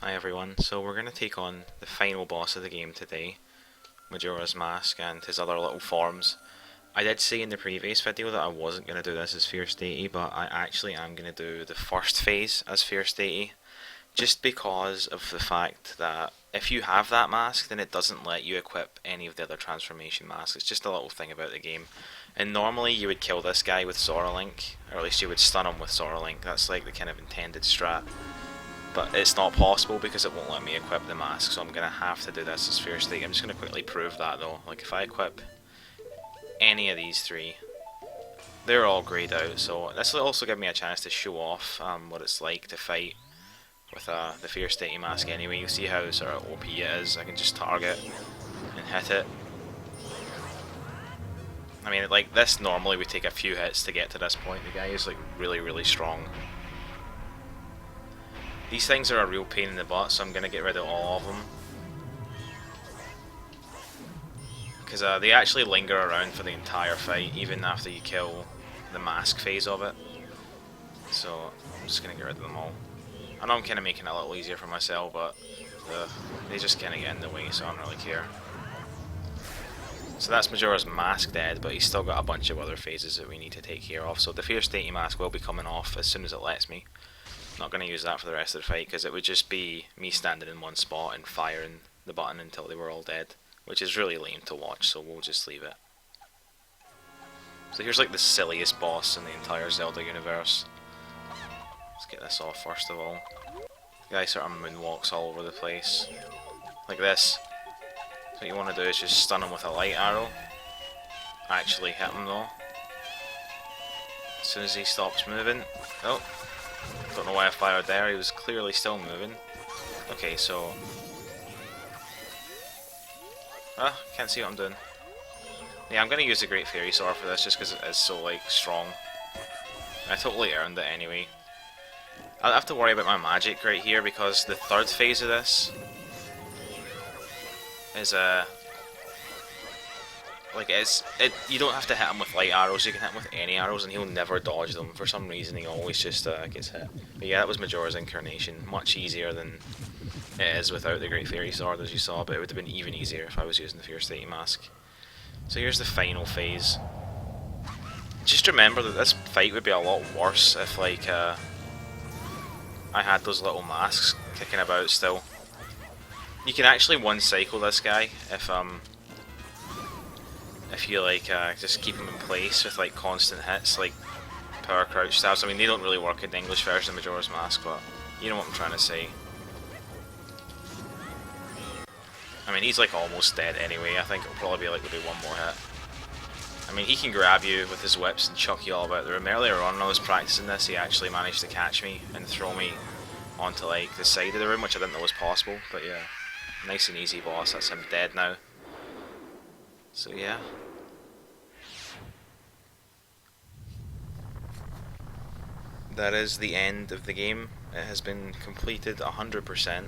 Hi everyone, so we're going to take on the final boss of the game today, Majora's Mask and his other little forms. I did say in the previous video that I wasn't going to do this as Fierce Deity, but I actually am going to do the first phase as Fierce Deity, just because of the fact that if you have that mask, then it doesn't let you equip any of the other transformation masks. It's just a little thing about the game. And normally you would kill this guy with Sora Link, or at least you would stun him with Sora Link. That's like the kind of intended strat. But it's not possible because it won't let me equip the mask, so I'm going to have to do this as Fierce Deity. I'm just going to quickly prove that though. Like if I equip any of these three, they're all greyed out, so this will also give me a chance to show off what it's like to fight with the Fierce Deity mask anyway. You see how sort of OP it is. I can just target and hit it. I mean, like this normally would take a few hits to get to this point. The guy is like really strong. These things are a real pain in the butt, so I'm going to get rid of all of them. Because they actually linger around for the entire fight, even after you kill the mask phase of it. So I'm just going to get rid of them all. I know I'm kind of making it a little easier for myself, but they just kind of get in the way, so I don't really care. So that's Majora's Mask dead, but he's still got a bunch of other phases that we need to take care of. So the Fierce Deity mask will be coming off as soon as it lets me. Not going to use that for the rest of the fight because it would just be me standing in one spot and firing the button until they were all dead, which is really lame to watch, so we'll just leave it. So here's like the silliest boss in the entire Zelda universe. Let's get this off first of all. The guy sort of moonwalks all over the place, like this. So what you want to do is just stun him with a light arrow. Actually hit him though. As soon as he stops moving. Oh. Don't know why I fired there, he was clearly still moving. Okay, so... Ah, can't see what I'm doing. Yeah, I'm going to use the Great Fairy Sword for this just because it is so, like, strong. I totally earned it anyway. I don't have to worry about my magic right here because the third phase of this is you don't have to hit him with light arrows, you can hit him with any arrows and he'll never dodge them. For some reason he always just gets hit. But yeah, that was Majora's Incarnation. Much easier than it is without the Great Fairy Sword as you saw, but it would have been even easier if I was using the Fierce Deity mask. So here's the final phase. Just remember that this fight would be a lot worse if like I had those little masks kicking about still. You can actually one cycle this guy if you like just keep him in place with like constant hits like power crouch stabs. I mean they don't really work in the English version of Majora's Mask, but you know what I'm trying to say. I mean he's like almost dead anyway. I think it'll probably be like maybe one more hit. I mean he can grab you with his whips and chuck you all about the room. Earlier on when I was practicing this he actually managed to catch me and throw me onto like the side of the room, which I didn't know was possible, but yeah. Nice and easy boss, that's him dead now. So yeah. That is the end of the game. It has been completed 100%.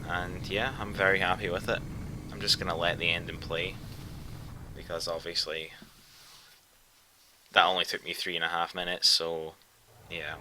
And yeah, I'm very happy with it. I'm just going to let the ending play. Because obviously that only took me 3.5 minutes, so yeah.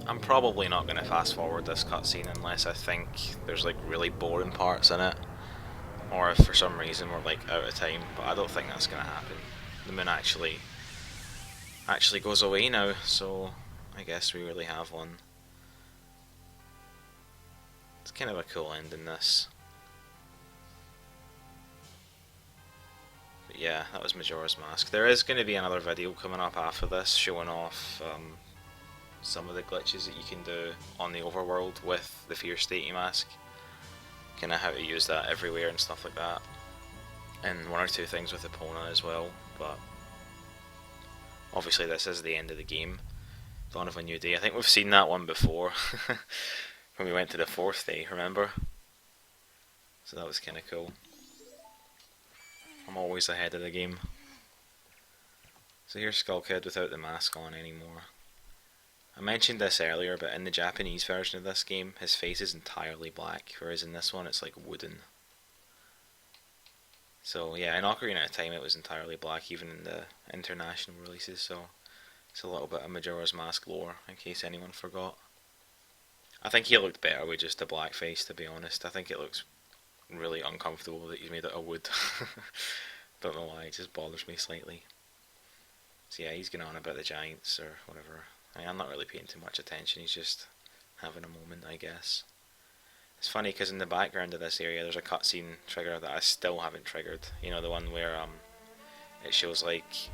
I'm probably not going to fast forward this cutscene unless I think there's like really boring parts in it. Or if for some reason we're like out of time, but I don't think that's going to happen. The moon actually goes away now, so I guess we really have one. It's kind of a cool ending this. But yeah, that was Majora's Mask. There is going to be another video coming up after this showing off some of the glitches that you can do on the overworld with the Fierce Deity mask. Kinda how to use that everywhere and stuff like that. And one or two things with Epona as well, but obviously this is the end of the game. Dawn of a New Day. I think we've seen that one before. When we went to the 4th day, remember? So that was kinda cool. I'm always ahead of the game. So here's Skull Kid without the mask on anymore. I mentioned this earlier, but in the Japanese version of this game, his face is entirely black, whereas in this one it's like wooden. So yeah, in Ocarina of Time it was entirely black, even in the international releases, so it's a little bit of Majora's Mask lore, in case anyone forgot. I think he looked better with just the blackface, to be honest. I think it looks really uncomfortable that he's made it of wood. Don't know why, it just bothers me slightly. So yeah, he's going on about the Giants or whatever. I mean, I'm not really paying too much attention, he's just having a moment, I guess. It's funny because in the background of this area there's a cutscene trigger that I still haven't triggered. You know, the one where it shows like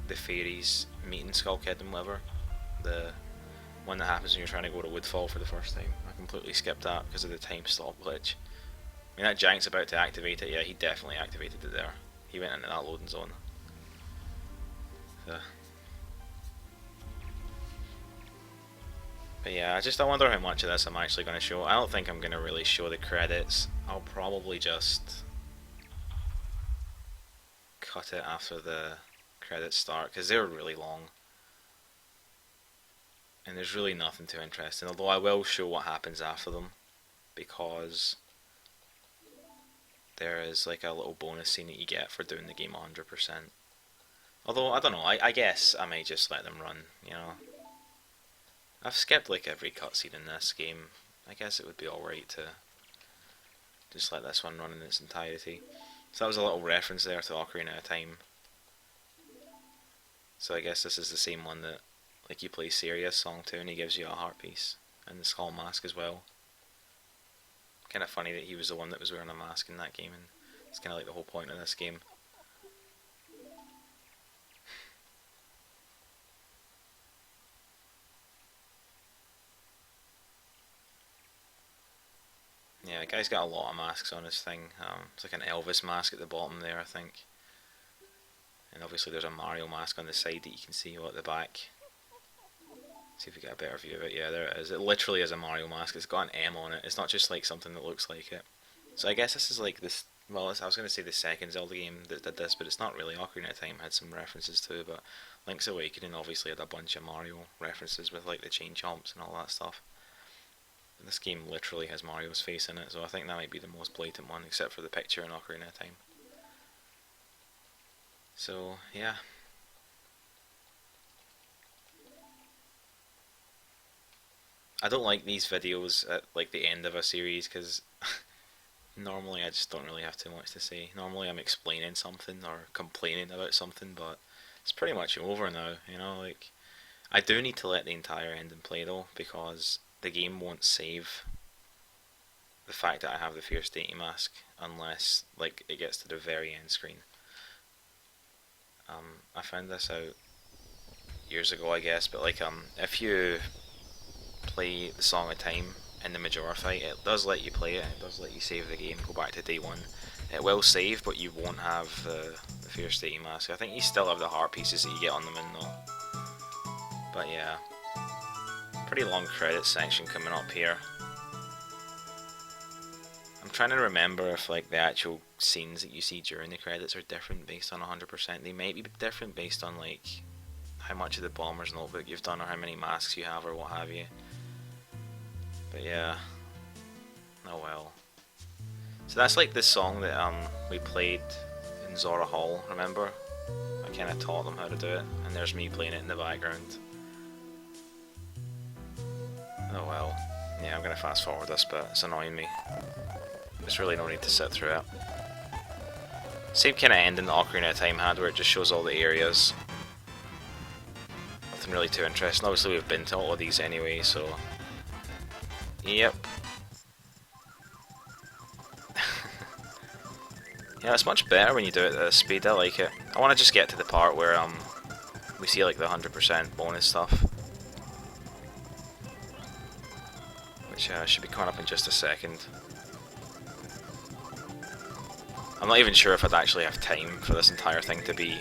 the fairies meeting Skull Kid and whatever. The one that happens when you're trying to go to Woodfall for the first time. I completely skipped that because of the time stop glitch. I mean, that giant's about to activate it. Yeah, he definitely activated it there. He went into that loading zone. So. But yeah, I wonder how much of this I'm actually going to show. I don't think I'm going to really show the credits. I'll probably just cut it after the credits start because they're really long. And there's really nothing too interesting, although I will show what happens after them because there is like a little bonus scene that you get for doing the game 100%. Although, I don't know, I guess I might just let them run, you know. I've skipped like every cutscene in this game. I guess it would be alright to just let this one run in its entirety. So that was a little reference there to Ocarina of Time. So I guess this is the same one that like you play Serious song to and he gives you a heart piece. And the skull mask as well. Kind of funny that he was the one that was wearing a mask in that game, and it's kind of like the whole point of this game. Yeah, the guy's got a lot of masks on his thing. It's like an Elvis mask at the bottom there, I think. And obviously there's a Mario mask on the side that you can see at the back. See if we get a better view of it. Yeah, there it is. It literally is a Mario mask. It's got an M on it. It's not just like something that looks like it. So I guess this is like this. Well, I was going to say the second Zelda game that did this, but it's not really. Ocarina of Time had some references too, but Link's Awakening obviously had a bunch of Mario references with like the chain chomps and all that stuff. And this game literally has Mario's face in it, so I think that might be the most blatant one, except for the picture in Ocarina of Time. So yeah. I don't like these videos at like the end of a series because normally I just don't really have too much to say. Normally I'm explaining something or complaining about something, but it's pretty much over now, you know, like I do need to let the entire ending play though, because the game won't save the fact that I have the Fierce Deity mask unless like it gets to the very end screen. I found this out years ago, I guess, but like if you play the Song of Time in the Majora fight, it does let you play it, it does let you save the game, go back to day one. It will save, but you won't have the Fierce Deity mask. I think you still have the heart pieces that you get on them in though. But yeah, pretty long credit section coming up here. I'm trying to remember if like the actual scenes that you see during the credits are different based on 100%. They might be different based on like how much of the Bomber's Notebook you've done or how many masks you have or what have you. But yeah, oh well. So that's like the song that we played in Zora Hall, remember? I kind of taught them how to do it, and there's me playing it in the background. Oh well. Yeah, I'm gonna fast forward this bit, it's annoying me. There's really no need to sit through it. Same kind of ending that Ocarina of Time had, where it just shows all the areas. Nothing really too interesting. Obviously we've been to all of these anyway, so... Yep. Yeah, it's much better when you do it at this speed, I like it. I want to just get to the part where we see like the 100% bonus stuff. Which should be coming up in just a second. I'm not even sure if I'd actually have time for this entire thing to be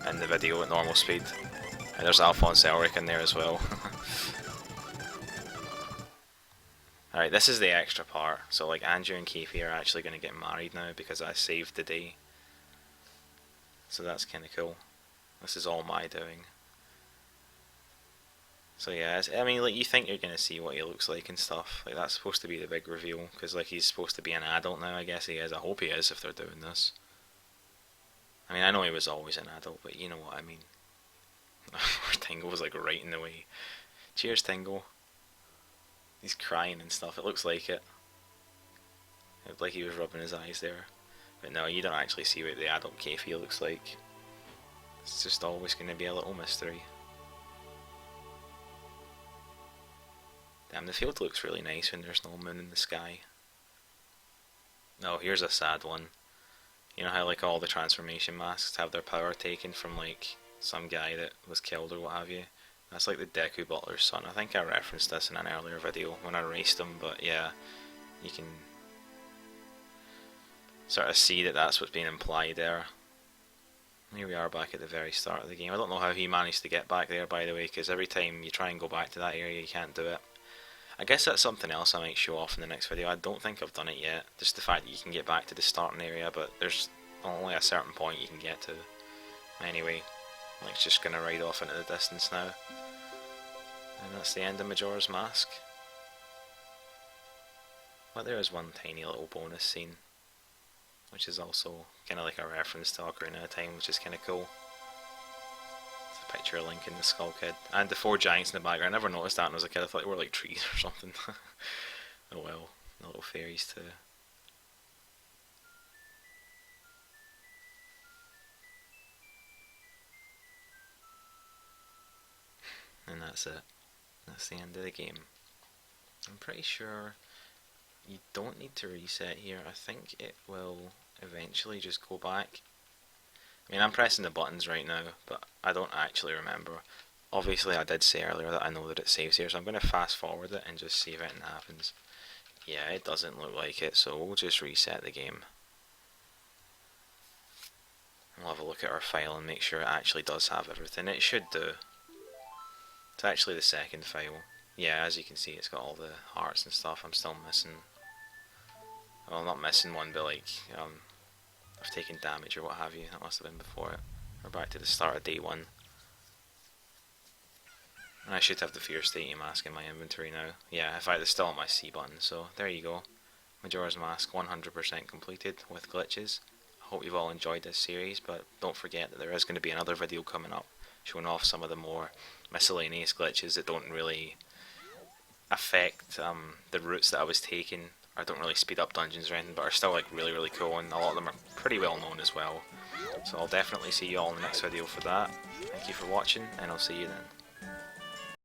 in the video at normal speed. And there's Alphonse Elric in there as well. Alright, this is the extra part. So like Andrew and Keefe are actually going to get married now because I saved the day. So that's kind of cool. This is all my doing. So yeah, I mean, like you think you're going to see what he looks like and stuff. Like that's supposed to be the big reveal because like he's supposed to be an adult now. I guess he is. I hope he is if they're doing this. I mean, I know he was always an adult, but you know what I mean. Tingle was like right in the way. Cheers, Tingle. He's crying and stuff, it looks like it. It looked like he was rubbing his eyes there. But no, you don't actually see what the adult Keffi looks like. It's just always going to be a little mystery. Damn, the field looks really nice when there's no moon in the sky. Oh, here's a sad one. You know how like all the transformation masks have their power taken from like some guy that was killed or what have you? That's like the Deku Butler's son. I think I referenced this in an earlier video when I raced him, but yeah, you can sort of see that that's what's being implied there. Here we are back at the very start of the game. I don't know how he managed to get back there, by the way, because every time you try and go back to that area you can't do it. I guess that's something else I might show off in the next video. I don't think I've done it yet. Just the fact that you can get back to the starting area, but there's only a certain point you can get to. Anyway, Link's just going to ride off into the distance now. And that's the end of Majora's Mask. But there is one tiny little bonus scene, which is also kind of like a reference to Ocarina of Time, which is kind of cool. It's a picture of Link and the Skull Kid. And the four giants in the background. I never noticed that when I was a kid. I thought they were like trees or something. Oh well, the little fairies too. And that's it. That's the end of the game. I'm pretty sure you don't need to reset here. I think it will eventually just go back. I mean, I'm pressing the buttons right now, but I don't actually remember. Obviously, I did say earlier that I know that it saves here, so I'm going to fast forward it and just see if anything happens. Yeah, it doesn't look like it, so we'll just reset the game. We'll have a look at our file and make sure it actually does have everything. It should do. It's actually the second file. Yeah, as you can see, it's got all the hearts and stuff. I'm still missing. Well, not missing one, but like, I've taken damage or what have you. That must have been before it. We're back to the start of day 1. And I should have the Fierce Deity mask in my inventory now. Yeah, in fact, it's still on my C button, so there you go. Majora's Mask 100% completed with glitches. I hope you've all enjoyed this series, but don't forget that there is going to be another video coming up showing off some of the more miscellaneous glitches that don't really affect the routes that I was taking, or don't really speed up dungeons or anything, but are still like really cool, and a lot of them are pretty well known as well. So I'll definitely see you all in the next video for that. Thank you for watching, and I'll see you then.